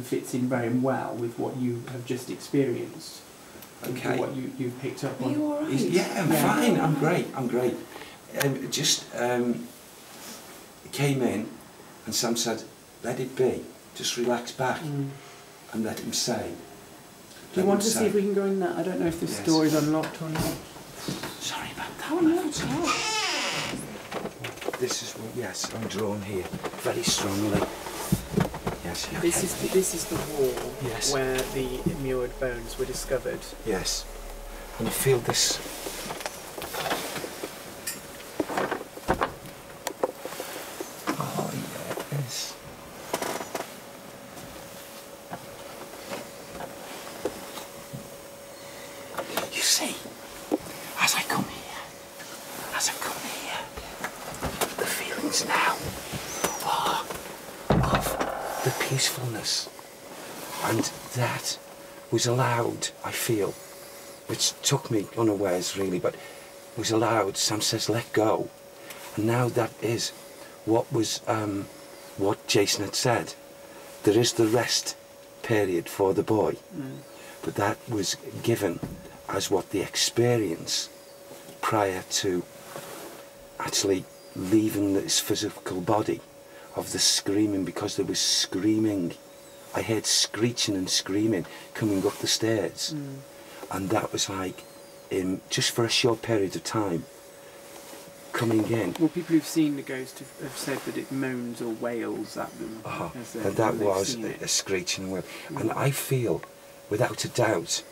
fits in very well with what you have just experienced. Okay. What you picked up on. Are you all right? Yeah, I'm fine. I'm great. I'm great. Came in, and Sam said, "Let it be. Just relax back, and let him say." Do you want to see if we can go in there? I don't know if this door is unlocked or not. Sorry about that. Oh, no, it's not. This is what. Yes, I'm drawn here very strongly. Yes. Okay. This is the wall where the immured bones were discovered. Yes. And I feel this. Oh yes. You see, as I come here, the feelings now are of the peacefulness, and that was allowed, I feel, which took me unawares really, but was allowed. Sam says, "Let go," and now that is what was what Jason had said. There is the rest period for the boy, but that was given as what the experience prior to actually leaving this physical body of the screaming, because there was screaming. I heard screeching and screaming coming up the stairs, and that was like, just for a short period of time, coming in. Well, people who've seen the ghost have said that it moans or wails at them. And that was a screeching wail. And I feel, without a doubt,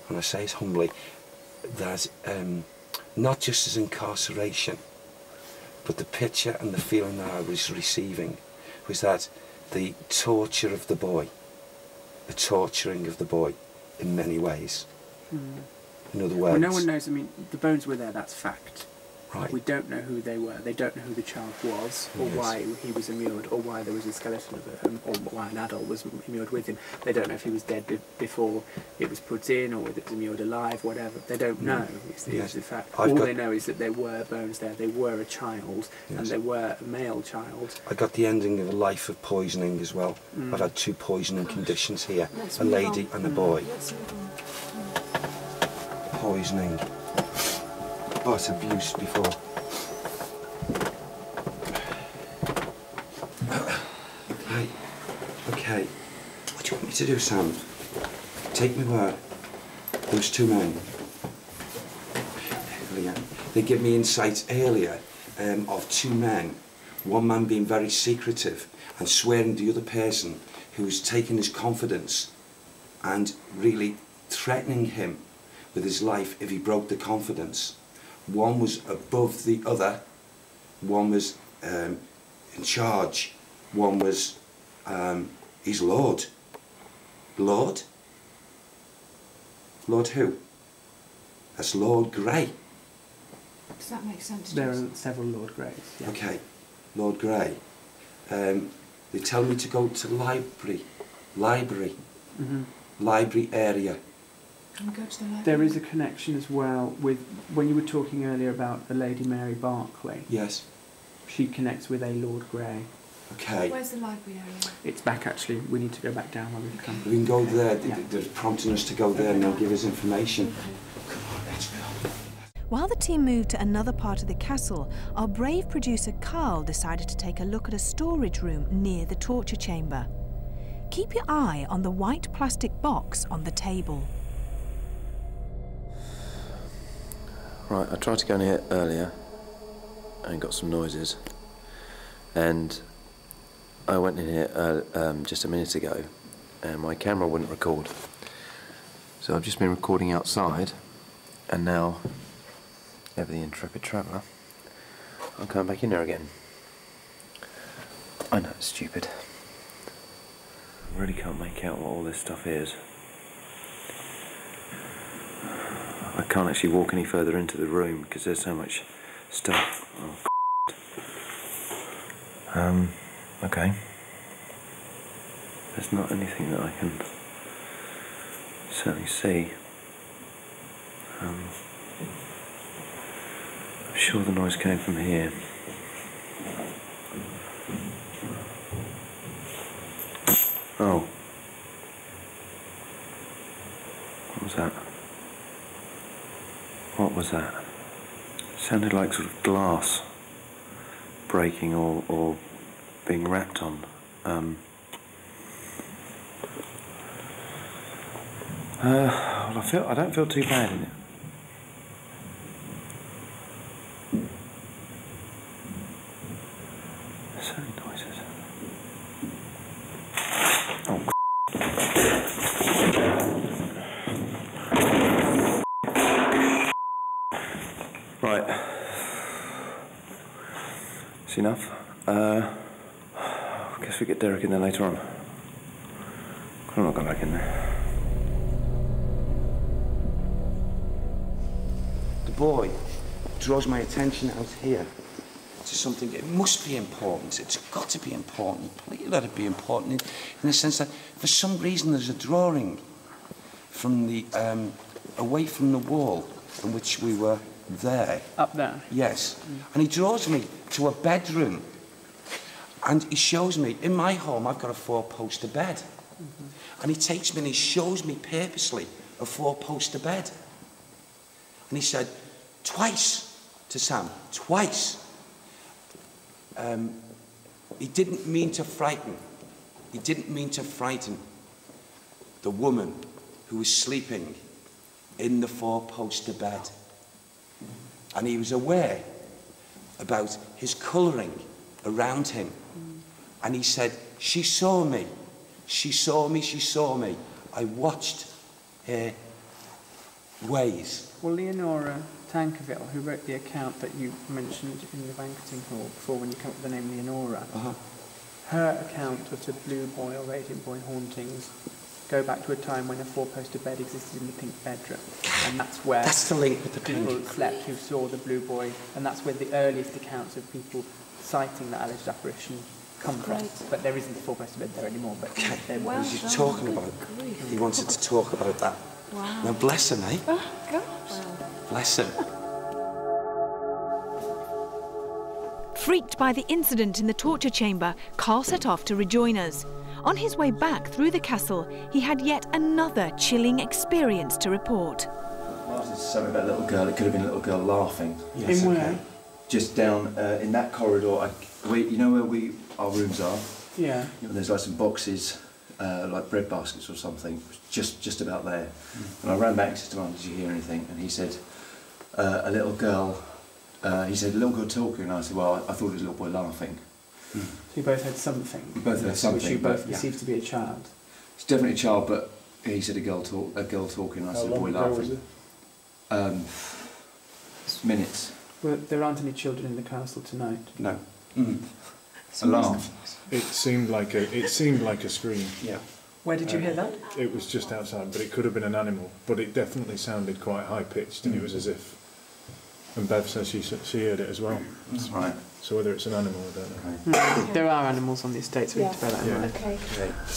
and I say it humbly, that not just as incarceration, but the picture and the feeling that I was receiving was that the torture of the boy, the torturing of the boy in many ways. In other words... Well, no one knows, I mean, the bones were there, that's fact. Right. We don't know who they were. They don't know who the child was, or why he was immured, or why there was a skeleton of him, or why an adult was immured with him. They don't know if he was dead before it was put in, or whether it was immured alive, whatever. They don't know. It's the fact. All they know is that there were bones there. They were a child, and they were a male child. I got the ending of a life of poisoning as well. I've had 2 poisoning conditions here, a lady and a boy. Poisoning. But abuse before. Right. Okay. What do you want me to do, Sam? Take me where? Those 2 men. They give me insights earlier of 2 men. One man being very secretive and swearing the other person who was taking his confidence and really threatening him with his life if he broke the confidence. One was above the other, one was in charge, one was, he's Lord. Lord? Lord who? That's Lord Grey. Does that make sense? There are several Lord Greys. Yeah. Okay, Lord Grey. They tell me to go to library area. Can we go to the library? There is a connection as well with, when you were talking earlier about the Lady Mary Barclay. Yes. She connects with a Lord Grey. Okay. Where's the library area? It's back actually. We need to go back down where we've come. We can go there. Yeah. They're prompting us to go there and they'll give us information. Come on, let's go. While the team moved to another part of the castle, our brave producer Carl decided to take a look at a storage room near the torture chamber. Keep your eye on the white plastic box on the table. Right, I tried to go in here earlier and got some noises, and I went in here just a minute ago and my camera wouldn't record, so I've just been recording outside, and now, ever the intrepid traveller, I'm coming back in there again. I know it's stupid. I really can't make out what all this stuff is. I can't actually walk any further into the room because there's so much stuff. Oh, okay. There's not anything that I can certainly see. I'm sure the noise came from here. Oh, was that? What was that? Sounded like sort of glass breaking or being rapped on. Well, I don't feel too bad in it. There's so many noises. Oh. Right. It's enough. I guess we get Derek in there later on. I'm not going back in there. The boy draws my attention out here to something. It must be important. It's got to be important. Please let it be important in the sense that for some reason there's a drawing from the away from the wall in which we were there. Up there? Yes. And he draws me to a bedroom. And he shows me, in my home, I've got a 4-poster bed. And he takes me and he shows me purposely a 4-poster bed. And he said, twice to Sam, twice. He didn't mean to frighten. He didn't mean to frighten the woman who was sleeping in the 4-poster bed. And he was aware about his colouring around him. And he said, she saw me. She saw me, she saw me. I watched her ways. Well, Leonora Tankerville, who wrote the account that you mentioned in the banqueting hall before when you came up with the name Leonora, her account of the blue boy or radiant boy hauntings go back to a time when a 4-poster bed existed in the pink bedroom. And that's where That's the link with the people pink. slept who saw the blue boy, and that's where the earliest accounts of people citing that alleged apparition come from. But there isn't a 4-poster bed there anymore. But there What was. was he talking about? He wanted to talk about that. Wow. Now bless him, eh? Oh, gosh. Bless him. Freaked by the incident in the torture chamber, Carl set off to rejoin us. On his way back through the castle, he had yet another chilling experience to report. Martin said something about a little girl. It could have been a little girl laughing. Yes, in where? Just down in that corridor. You know where our rooms are? Yeah. There's like some boxes, like bread baskets or something, just about there. And I ran back and said to Martin, did you hear anything? And he said, a little girl. He said, a little girl talking. And I said, well, I thought it was a little boy laughing. So you both had something. We both had something. Which you both perceived to be a child. It's definitely a child, but he said a girl talking. And I said, a boy laughing. Minutes. Well, there aren't any children in the castle tonight. No. A laugh. It seemed like a scream. Yeah. Where did you hear that? It was just outside, but it could have been an animal. But it definitely sounded quite high pitched, and it was as if. And Bev says she heard it as well. That's right. So whether it's an animal, I don't know. There are animals on the estate, so we need to bear that in mind. Okay.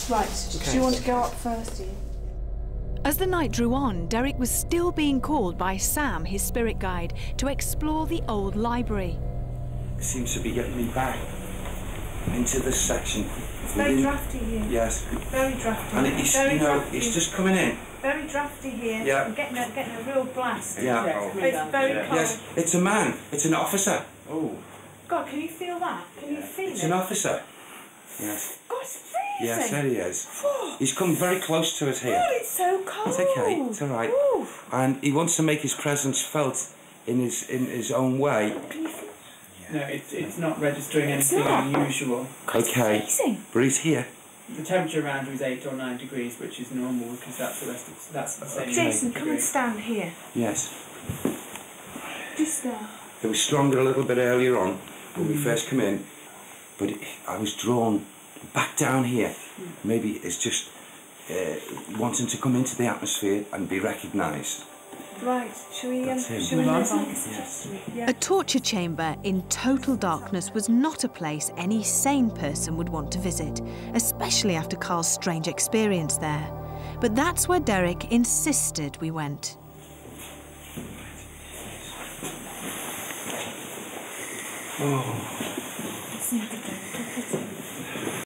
Right, do you want to go up first, Ian? As the night drew on, Derek was still being called by Sam, his spirit guide, to explore the old library. It seems to be getting me back into this section. It's very drafty here. Yes. Very drafty. And it's, very you know, drafty. it's just coming in. Very drafty here. Yeah. I'm getting a real blast. Yeah. It's very cold. Yes, it's a man. It's an officer. Oh. God, can you feel that? Can you feel It's it? an officer. Yes. God, it's freezing. Yes, there he is. He's come very close to us here. God, it's so cold. It's okay. It's all right. Ooh. And he wants to make his presence felt in his own way. No, it's not registering It's anything not. unusual. Okay. Freezing. But he's here. The temperature around you is 8 or 9 degrees, which is normal because that's the same. Jason, come and stand here. Yes. Just there. It was stronger a little bit earlier on when we first come in, but I was drawn back down here. Maybe it's just wanting to come into the atmosphere and be recognised. Right, shall we That's him. move on? Yes. Yeah. A torture chamber in total darkness was not a place any sane person would want to visit, especially after Carl's strange experience there. But that's where Derek insisted we went. It's like a